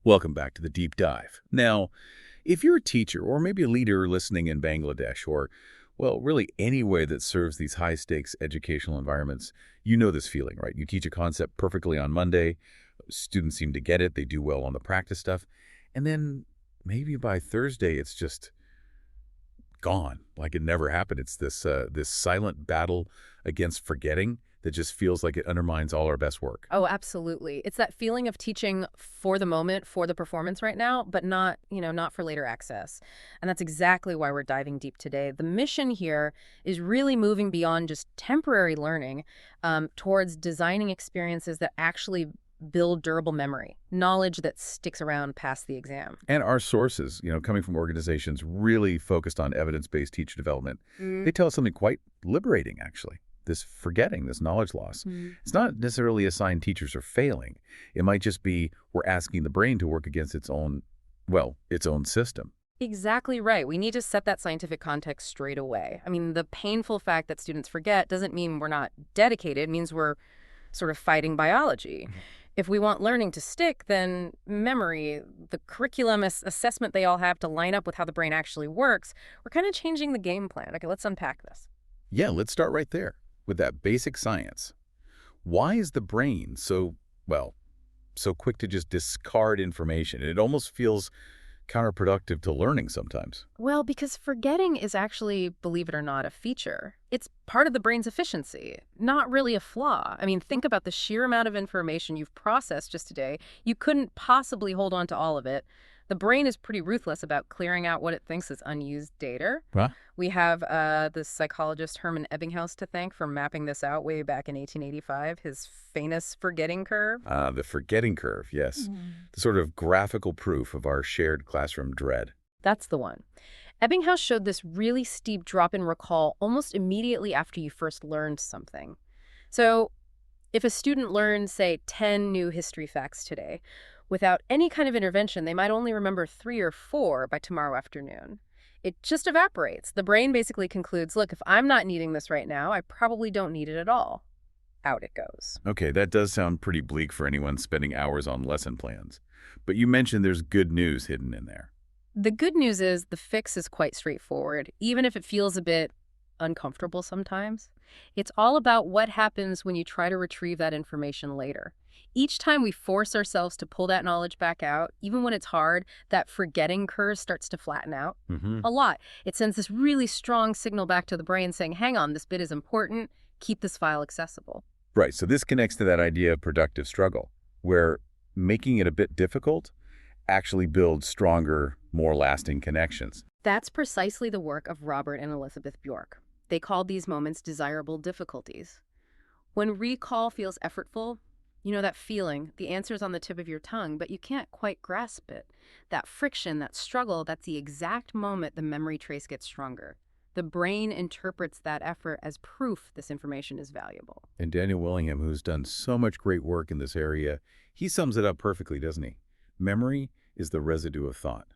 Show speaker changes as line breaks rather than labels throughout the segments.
Welcome back to the Deep Dive. Now, if you're a teacher or maybe a leader listening in Bangladesh or, well, really any way that serves these high-stakes educational environments, you know this feeling, right? You teach a concept perfectly on Monday, students seem to get it, they do well on the practice stuff, and then maybe by Thursday it's just gone, like it never happened. It's this silent battle against forgetting that just feels like it undermines all our best work.
Oh, absolutely. It's that feeling of teaching for the moment, for the performance right now, but not for later access. And that's exactly why we're diving deep today. The mission here is really moving beyond just temporary learning towards designing experiences that actually build durable memory, knowledge that sticks around past the exam.
And our sources, coming from organizations really focused on evidence-based teacher development, they tell us something quite liberating, actually. This forgetting, this knowledge loss. It's not necessarily a sign teachers are failing. It might just be we're asking the brain to work against its own system.
Exactly right. We need to set that scientific context straight away. I mean, the painful fact that students forget doesn't mean we're not dedicated. It means we're sort of fighting biology. If we want learning to stick, then memory, the curriculum assessment they all have to line up with how the brain actually works, we're kind of changing the game plan. Okay, let's unpack this.
Yeah, let's start right there with that basic science. Why is the brain so quick to just discard information? It almost feels counterproductive to learning sometimes.
Well, because forgetting is actually, believe it or not, a feature. It's part of the brain's efficiency, not really a flaw. I mean, think about the sheer amount of information you've processed just today. You couldn't possibly hold on to all of it. The brain is pretty ruthless about clearing out what it thinks is unused data.
Huh?
We have the psychologist Hermann Ebbinghaus to thank for mapping this out way back in 1885, his famous forgetting curve.
The forgetting curve, yes. The sort of graphical proof of our shared classroom dread.
That's the one. Ebbinghaus showed this really steep drop in recall almost immediately after you first learned something. So if a student learns, say, 10 new history facts today, without any kind of intervention, they might only remember 3 or 4 by tomorrow afternoon. It just evaporates. The brain basically concludes, look, if I'm not needing this right now, I probably don't need it at all. Out it goes.
Okay, that does sound pretty bleak for anyone spending hours on lesson plans. But you mentioned there's good news hidden in there.
The good news is the fix is quite straightforward, even if it feels a bit uncomfortable sometimes. It's all about what happens when you try to retrieve that information later. Each time we force ourselves to pull that knowledge back out, even when it's hard, that forgetting curve starts to flatten out a lot. It sends this really strong signal back to the brain saying, hang on, this bit is important, keep this file accessible.
Right, so this connects to that idea of productive struggle, where making it a bit difficult actually builds stronger, more lasting connections.
That's precisely the work of Robert and Elizabeth Bjork. They called these moments desirable difficulties. When recall feels effortful, you know that feeling, the answer's on the tip of your tongue, but you can't quite grasp it. That friction, that struggle, that's the exact moment the memory trace gets stronger. The brain interprets that effort as proof this information is valuable.
And Daniel Willingham, who's done so much great work in this area, he sums it up perfectly, doesn't he? Memory is the residue of thought.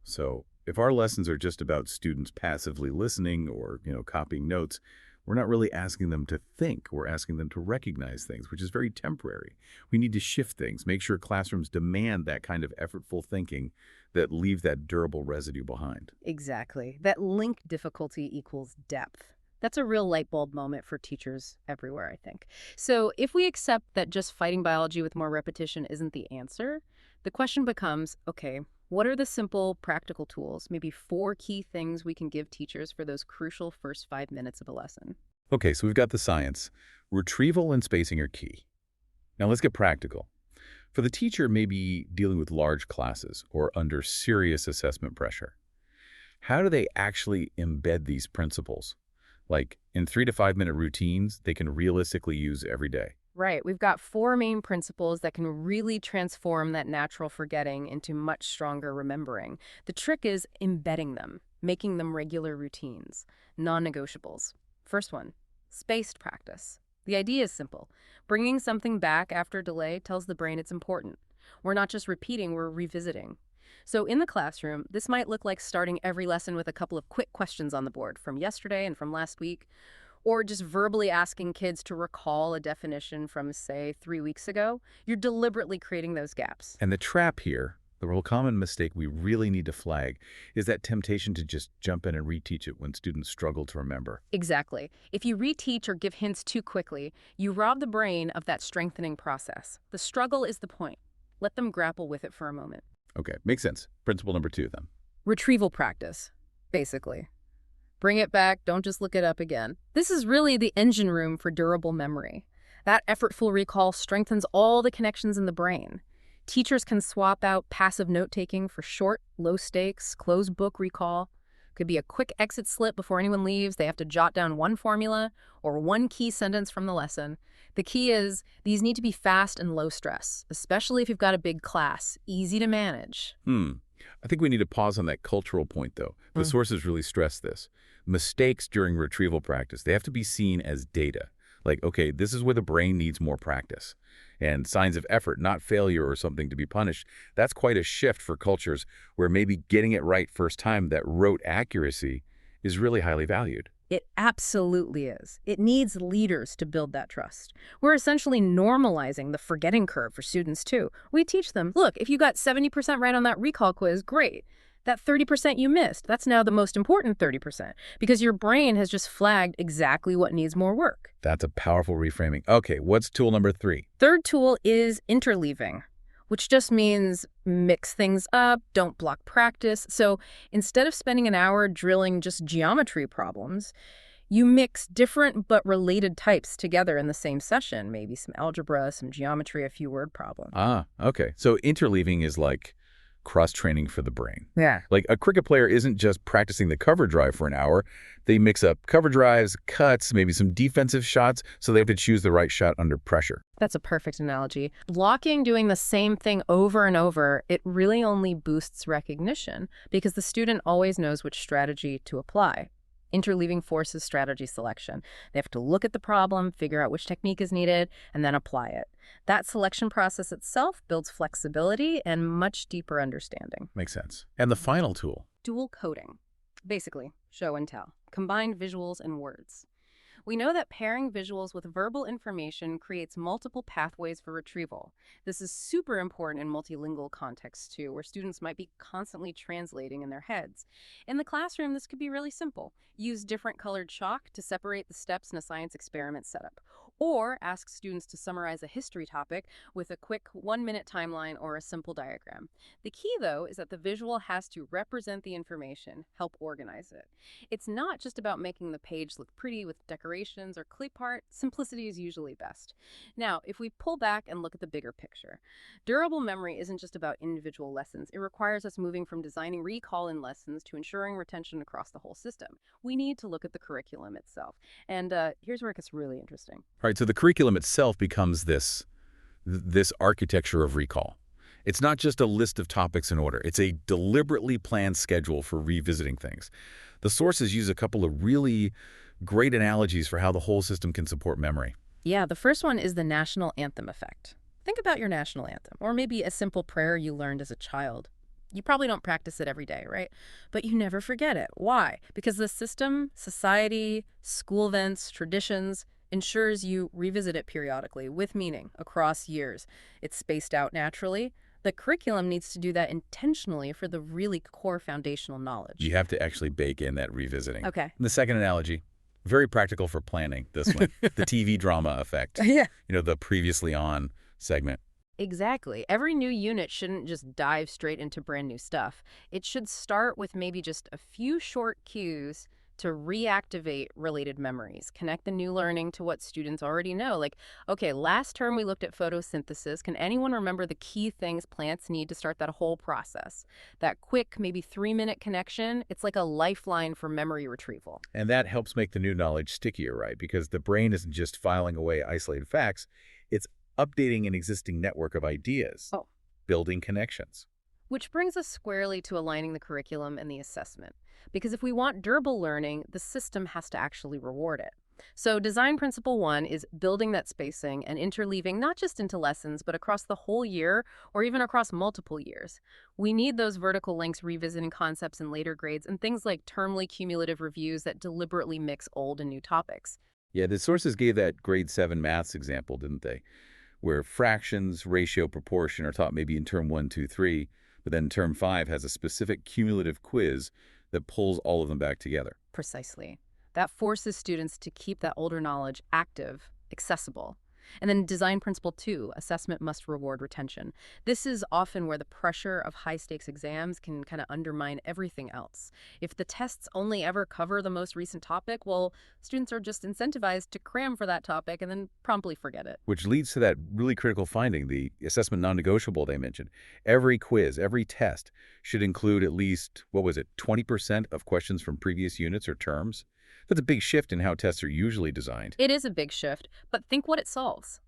So if our lessons are just about students passively listening or, copying notes, we're not really asking them to think. We're asking them to recognize things, which is very temporary. We need to shift things, make sure classrooms demand that kind of effortful thinking that leave that durable residue behind.
Exactly. That link difficulty equals depth. That's a real light bulb moment for teachers everywhere, I think. So if we accept that just fighting biology with more repetition isn't the answer, the question becomes, okay, what are the simple, practical tools, maybe 4 key things we can give teachers for those crucial first 5 minutes of a lesson?
Okay, so we've got the science. Retrieval and spacing are key. Now let's get practical. For the teacher, maybe dealing with large classes or under serious assessment pressure, how do they actually embed these principles? Like in 3 to 5 minute routines they can realistically use every day.
Right. We've got 4 main principles that can really transform that natural forgetting into much stronger remembering. The trick is embedding them, making them regular routines, non-negotiables. First one, spaced practice. The idea is simple. Bringing something back after delay tells the brain it's important. We're not just repeating, we're revisiting. So in the classroom, this might look like starting every lesson with a couple of quick questions on the board from yesterday and from last week. or just verbally asking kids to recall a definition from, say, 3 weeks ago, you're deliberately creating those gaps.
And the trap here, the real common mistake we really need to flag, is that temptation to just jump in and reteach it when students struggle to remember.
Exactly. If you reteach or give hints too quickly, you rob the brain of that strengthening process. The struggle is the point. Let them grapple with it for a moment.
Okay, makes sense. Principle number 2, then.
Retrieval practice, basically. Bring it back, don't just look it up again. This is really the engine room for durable memory. That effortful recall strengthens all the connections in the brain. Teachers can swap out passive note-taking for short, low-stakes, closed-book recall. Could be a quick exit slip before anyone leaves. They have to jot down one formula or one key sentence from the lesson. The key is these need to be fast and low stress, especially if you've got a big class, easy to manage.
I think we need to pause on that cultural point, though. The sources really stress this. Mistakes during retrieval practice, they have to be seen as data. Like, okay, this is where the brain needs more practice. And signs of effort, not failure or something to be punished. That's quite a shift for cultures where maybe getting it right first time, that rote accuracy, is really highly valued.
It absolutely is. It needs leaders to build that trust. We're essentially normalizing the forgetting curve for students, too. We teach them, look, if you got 70% right on that recall quiz, great. That 30% you missed, that's now the most important 30%, because your brain has just flagged exactly what needs more work.
That's a powerful reframing. Okay, what's tool number 3?
Third tool is interleaving, which just means mix things up, don't block practice. So instead of spending an hour drilling just geometry problems, you mix different but related types together in the same session, maybe some algebra, some geometry, a few word problems.
Okay. So interleaving is like cross-training for the brain.
Yeah.
Like a cricket player isn't just practicing the cover drive for an hour. They mix up cover drives, cuts, maybe some defensive shots, so they have to choose the right shot under pressure.
That's a perfect analogy. Blocking, doing the same thing over and over, it really only boosts recognition because the student always knows which strategy to apply. Interleaving forces strategy selection. They have to look at the problem, figure out which technique is needed, and then apply it. That selection process itself builds flexibility and much deeper understanding.
Makes sense. And the final tool?
Dual coding. Basically, show and tell. Combine visuals and words. We know that pairing visuals with verbal information creates multiple pathways for retrieval. This is super important in multilingual contexts, too, where students might be constantly translating in their heads. In the classroom, this could be really simple. Use different colored chalk to separate the steps in a science experiment setup. Or ask students to summarize a history topic with a quick 1-minute timeline or a simple diagram. The key, though, is that the visual has to represent the information, help organize it. It's not just about making the page look pretty with decorations or clip art. Simplicity is usually best. Now, if we pull back and look at the bigger picture, durable memory isn't just about individual lessons. It requires us moving from designing recall in lessons to ensuring retention across the whole system. We need to look at the curriculum itself. And here's where it gets really interesting.
All right, so the curriculum itself becomes this architecture of recall. It's not just a list of topics in order. It's a deliberately planned schedule for revisiting things. The sources use a couple of really great analogies for how the whole system can support memory.
Yeah, the first one is the national anthem effect. Think about your national anthem, or maybe a simple prayer you learned as a child. You probably don't practice it every day, right? But you never forget it. Why? Because the system, society, school events, traditions, ensures you revisit it periodically with meaning across years. It's spaced out naturally. The curriculum needs to do that intentionally for the really core foundational knowledge.
You have to actually bake in that revisiting.
Okay.
And the second analogy, very practical for planning, this one, the TV drama effect.
Yeah.
The previously on segment.
Exactly. Every new unit shouldn't just dive straight into brand new stuff. It should start with maybe just a few short cues to reactivate related memories, connect the new learning to what students already know. Like, okay, last term we looked at photosynthesis. Can anyone remember the key things plants need to start that whole process? That quick, maybe 3-minute connection, it's like a lifeline for memory retrieval.
And that helps make the new knowledge stickier, right? Because the brain isn't just filing away isolated facts, it's updating an existing network of ideas, building connections.
Which brings us squarely to aligning the curriculum and the assessment. Because if we want durable learning, the system has to actually reward it. So design principle 1 is building that spacing and interleaving not just into lessons, but across the whole year or even across multiple years. We need those vertical links revisiting concepts in later grades and things like termly cumulative reviews that deliberately mix old and new topics.
Yeah, the sources gave that grade 7 maths example, didn't they? Where fractions, ratio, proportion are taught maybe in term 1, 2, 3, but then term 5 has a specific cumulative quiz that pulls all of them back together.
Precisely. That forces students to keep that older knowledge active, accessible. And then design principle 2, assessment must reward retention. This is often where the pressure of high-stakes exams can kind of undermine everything else. If the tests only ever cover the most recent topic, well, students are just incentivized to cram for that topic and then promptly forget it.
Which leads to that really critical finding, the assessment non-negotiable they mentioned. Every quiz, every test should include at least, what was it, 20% of questions from previous units or terms? That's a big shift in how tests are usually designed.
It is a big shift, but think what it solves.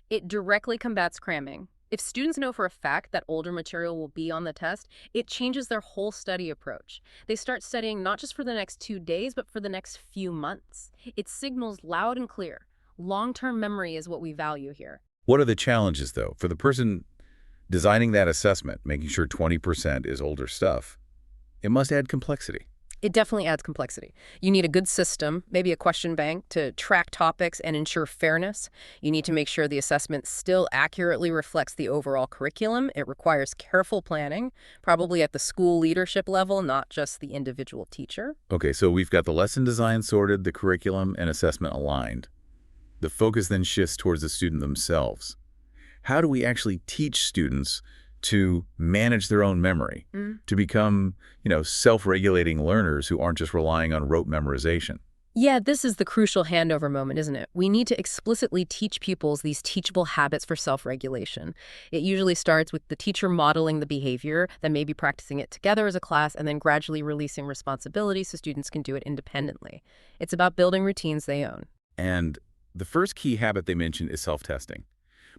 It directly combats cramming. If students know for a fact that older material will be on the test, it changes their whole study approach. They start studying not just for the next 2 days, but for the next few months. It signals loud and clear. Long-term memory is what we value here.
What are the challenges, though, for the person designing that assessment, making sure 20% is older stuff? It must add complexity.
It definitely adds complexity. You need a good system, maybe a question bank, to track topics and ensure fairness. You need to make sure the assessment still accurately reflects the overall curriculum. It requires careful planning, probably at the school leadership level, not just the individual teacher.
Okay, so we've got the lesson design sorted, the curriculum and assessment aligned. The focus then shifts towards the student themselves. How do we actually teach students to manage their own memory, to become, self-regulating learners who aren't just relying on rote memorization?
Yeah, this is the crucial handover moment, isn't it? We need to explicitly teach pupils these teachable habits for self-regulation. It usually starts with the teacher modeling the behavior, then maybe practicing it together as a class, and then gradually releasing responsibility so students can do it independently. It's about building routines they own.
And the first key habit they mentioned is self-testing.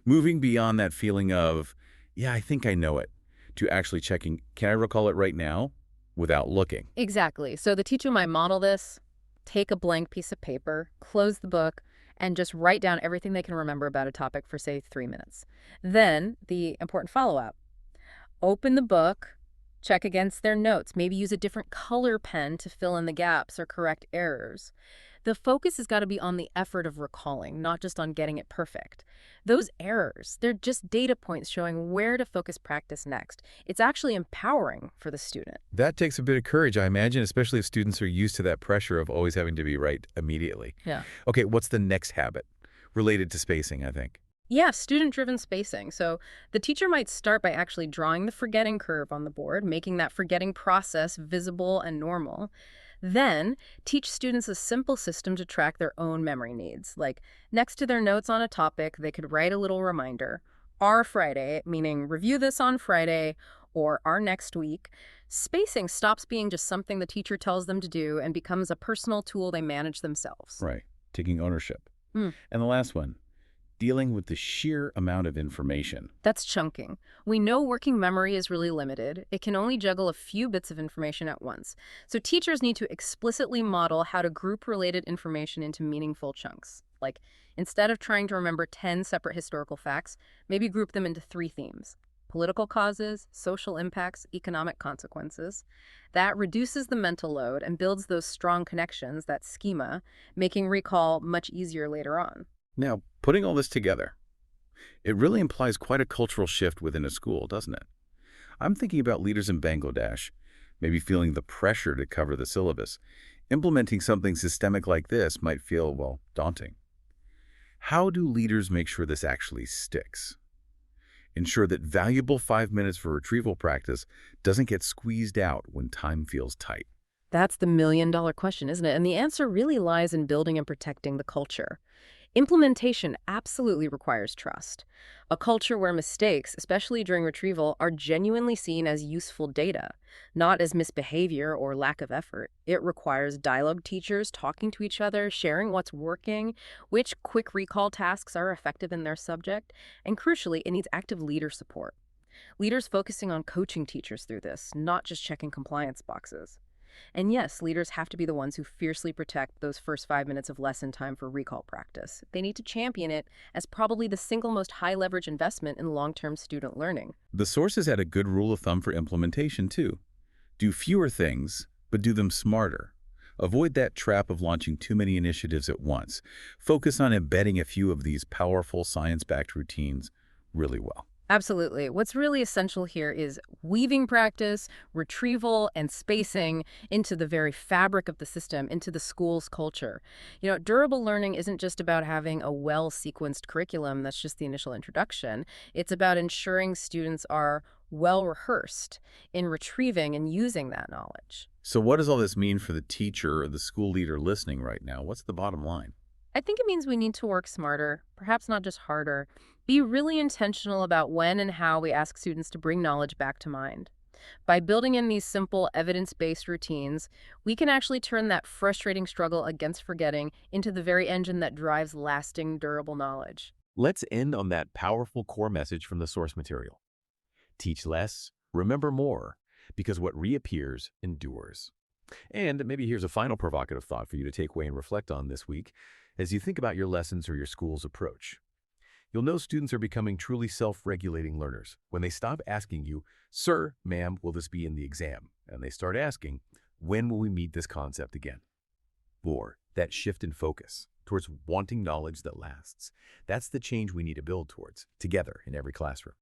Moving beyond that feeling of, yeah, I think I know it, to actually checking, can I recall it right now, without looking?
Exactly. So the teacher might model this, take a blank piece of paper, close the book, and just write down everything they can remember about a topic for, say, 3 minutes. Then, the important follow-up. Open the book, check against their notes, maybe use a different color pen to fill in the gaps or correct errors. The focus has got to be on the effort of recalling, not just on getting it perfect. Those errors, they're just data points showing where to focus practice next. It's actually empowering for the student.
That takes a bit of courage, I imagine, especially if students are used to that pressure of always having to be right immediately.
Yeah.
Okay, what's the next habit? Related to spacing, I think.
Yeah, student-driven spacing. So the teacher might start by actually drawing the forgetting curve on the board, making that forgetting process visible and normal. Then, teach students a simple system to track their own memory needs. Like, next to their notes on a topic, they could write a little reminder. Our Friday, meaning review this on Friday, or our next week. Spacing stops being just something the teacher tells them to do and becomes a personal tool they manage themselves.
Right, taking ownership.
Mm.
And the last one, dealing with the sheer amount of information.
That's chunking. We know working memory is really limited. It can only juggle a few bits of information at once. So teachers need to explicitly model how to group related information into meaningful chunks. Like, instead of trying to remember 10 separate historical facts, maybe group them into 3 themes: political causes, social impacts, economic consequences. That reduces the mental load and builds those strong connections, that schema, making recall much easier later on.
Now, putting all this together, it really implies quite a cultural shift within a school, doesn't it? I'm thinking about leaders in Bangladesh, maybe feeling the pressure to cover the syllabus. Implementing something systemic like this might feel, well, daunting. How do leaders make sure this actually sticks? Ensure that valuable 5 minutes for retrieval practice doesn't get squeezed out when time feels tight.
That's the million-dollar question, isn't it? And the answer really lies in building and protecting the culture. Implementation absolutely requires trust. A culture where mistakes, especially during retrieval, are genuinely seen as useful data, not as misbehavior or lack of effort. It requires dialogue teachers talking to each other, sharing what's working, which quick recall tasks are effective in their subject, and crucially, it needs active leader support. Leaders focusing on coaching teachers through this, not just checking compliance boxes. And yes, leaders have to be the ones who fiercely protect those first 5 minutes of lesson time for recall practice. They need to champion it as probably the single most high-leverage investment in long-term student learning.
The sources had a good rule of thumb for implementation, too. Do fewer things, but do them smarter. Avoid that trap of launching too many initiatives at once. Focus on embedding a few of these powerful science-backed routines really well.
Absolutely. What's really essential here is weaving practice, retrieval, and spacing into the very fabric of the system, into the school's culture. Durable learning isn't just about having a well-sequenced curriculum that's just the initial introduction. It's about ensuring students are well-rehearsed in retrieving and using that knowledge.
So what does all this mean for the teacher or the school leader listening right now? What's the bottom line?
I think it means we need to work smarter, perhaps not just harder. Be really intentional about when and how we ask students to bring knowledge back to mind. By building in these simple, evidence-based routines, we can actually turn that frustrating struggle against forgetting into the very engine that drives lasting, durable knowledge.
Let's end on that powerful core message from the source material. Teach less, remember more, because what reappears endures. And maybe here's a final provocative thought for you to take away and reflect on this week as you think about your lessons or your school's approach. You'll know students are becoming truly self-regulating learners when they stop asking you, "Sir, ma'am, will this be in the exam?" And they start asking, "When will we meet this concept again?" Or that shift in focus towards wanting knowledge that lasts. That's the change we need to build towards, together in every classroom.